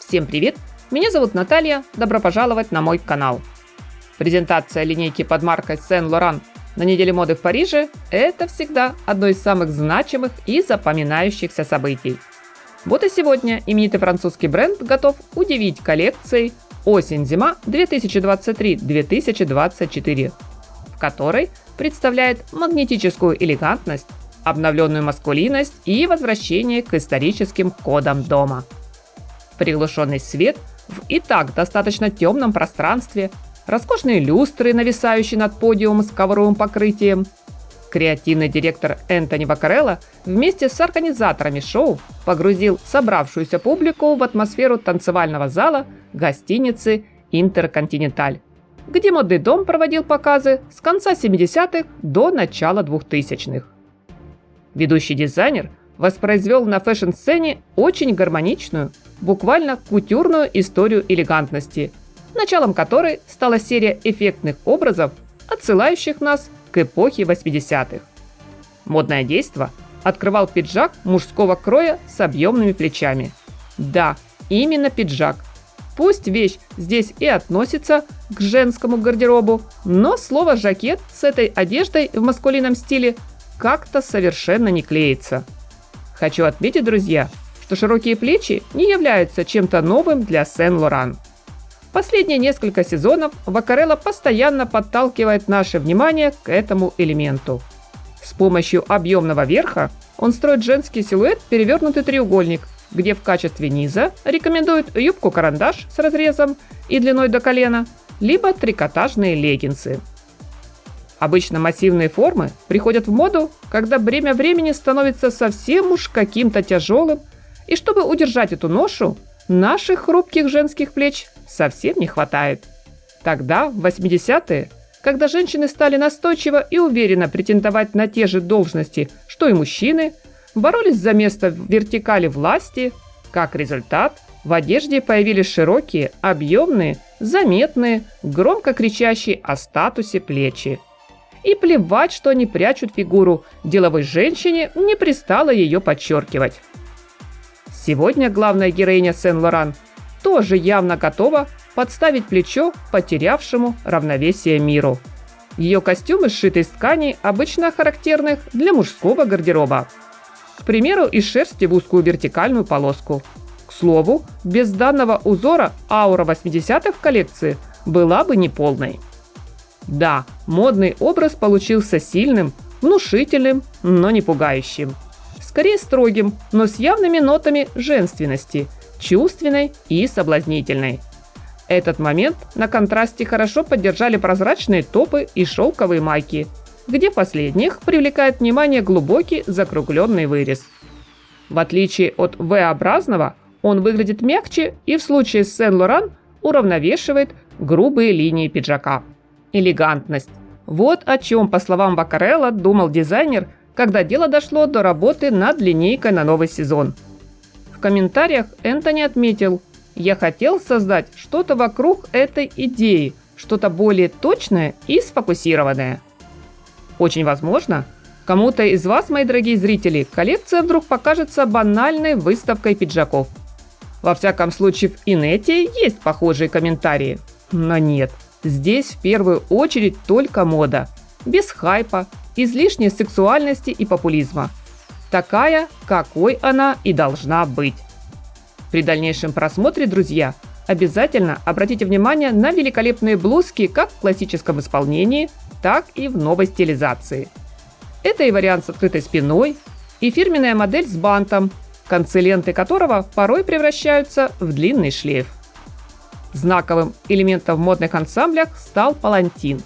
Всем привет! Меня зовут Наталья, добро пожаловать на мой канал. Презентация линейки под маркой Saint Laurent на неделе моды в Париже – это всегда одно из самых значимых и запоминающихся событий. Вот и сегодня именитый французский бренд готов удивить коллекцией осень-зима 2023-2024, в которой представляет магнетическую элегантность, обновленную маскулинность и возвращение к историческим кодам дома. Приглушенный свет в и так достаточно темном пространстве, роскошные люстры, нависающие над подиумом с ковровым покрытием. Креативный директор Энтони Ваккарелло вместе с организаторами шоу погрузил собравшуюся публику в атмосферу танцевального зала гостиницы «Интерконтиненталь», где модный дом проводил показы с конца 70-х до начала 2000-х. Ведущий дизайнер воспроизвел на фэшн-сцене очень гармоничную, буквально кутюрную историю элегантности, началом которой стала серия эффектных образов, отсылающих нас к эпохе 80-х. Модное действо открывал пиджак мужского кроя с объемными плечами. Да, именно пиджак. Пусть вещь здесь и относится к женскому гардеробу, но слово «жакет» с этой одеждой в маскулинном стиле как-то совершенно не клеится. Хочу отметить, друзья, что широкие плечи не являются чем-то новым для Saint Laurent. Последние несколько сезонов Ваккарелло постоянно подталкивает наше внимание к этому элементу. С помощью объемного верха он строит женский силуэт перевернутый треугольник, где в качестве низа рекомендуют юбку-карандаш с разрезом и длиной до колена, либо трикотажные леггинсы. Обычно массивные формы приходят в моду, когда бремя времени становится совсем уж каким-то тяжелым, и чтобы удержать эту ношу, наших хрупких женских плеч совсем не хватает. Тогда, в 80-е, когда женщины стали настойчиво и уверенно претендовать на те же должности, что и мужчины, боролись за место в вертикали власти, как результат, в одежде появились широкие, объемные, заметные, громко кричащие о статусе плечи. И плевать, что они прячут фигуру, деловой женщине не пристало ее подчеркивать. Сегодня главная героиня Saint Laurent тоже явно готова подставить плечо потерявшему равновесие миру. Ее костюмы сшиты из тканей, обычно характерных для мужского гардероба. К примеру, из шерсти в узкую вертикальную полоску. К слову, без данного узора аура 80-х в коллекции была бы неполной. Да, модный образ получился сильным, внушительным, но не пугающим. Скорее строгим, но с явными нотами женственности, чувственной и соблазнительной. Этот момент на контрасте хорошо поддержали прозрачные топы и шелковые майки, где в последних привлекает внимание глубокий закругленный вырез. В отличие от V-образного, он выглядит мягче и в случае с Saint Laurent уравновешивает грубые линии пиджака. Элегантность. Вот о чем, по словам Ваккарелло, думал дизайнер, когда дело дошло до работы над линейкой на новый сезон. В комментариях Энтони отметил: «Я хотел создать что-то вокруг этой идеи, что-то более точное и сфокусированное». Очень возможно, кому-то из вас, мои дорогие зрители, коллекция вдруг покажется банальной выставкой пиджаков. Во всяком случае, в инете есть похожие комментарии. Но нет. Здесь в первую очередь только мода, без хайпа, излишней сексуальности и популизма. Такая, какой она и должна быть. При дальнейшем просмотре, друзья, обязательно обратите внимание на великолепные блузки как в классическом исполнении, так и в новой стилизации. Это и вариант с открытой спиной, и фирменная модель с бантом, концы ленты которого порой превращаются в длинный шлейф. Знаковым элементом в модных ансамблях стал палантин.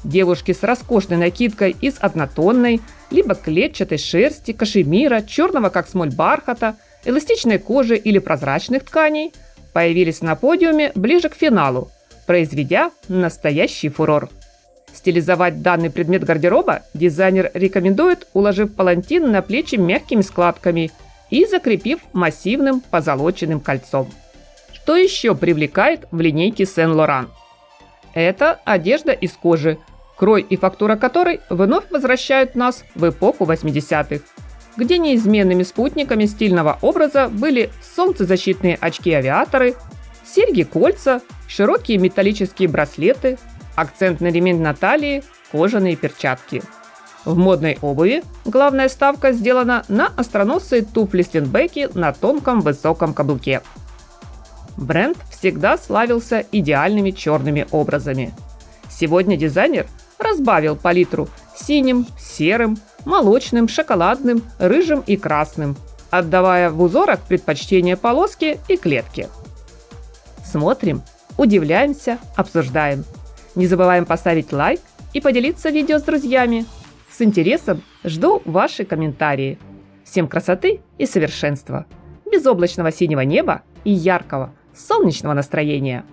Девушки с роскошной накидкой из однотонной, либо клетчатой шерсти, кашемира, черного как смоль бархата, эластичной кожи или прозрачных тканей появились на подиуме ближе к финалу, произведя настоящий фурор. Стилизовать данный предмет гардероба дизайнер рекомендует, уложив палантин на плечи мягкими складками и закрепив массивным позолоченным кольцом. Что еще привлекает в линейке Saint Laurent? Это одежда из кожи, крой и фактура которой вновь возвращают нас в эпоху 80-х. где неизменными спутниками стильного образа были солнцезащитные очки-авиаторы, серьги-кольца, широкие металлические браслеты, акцентный ремень на талии, кожаные перчатки. В модной обуви главная ставка сделана на остроносые туфли-стенбеки на тонком высоком каблуке. Бренд всегда славился идеальными черными образами. Сегодня дизайнер разбавил палитру синим, серым, молочным, шоколадным, рыжим и красным, отдавая в узорах предпочтение полоски и клетки. Смотрим, удивляемся, обсуждаем. Не забываем поставить лайк и поделиться видео с друзьями. С интересом жду ваши комментарии. Всем красоты и совершенства, безоблачного синего неба и яркого солнечного настроения.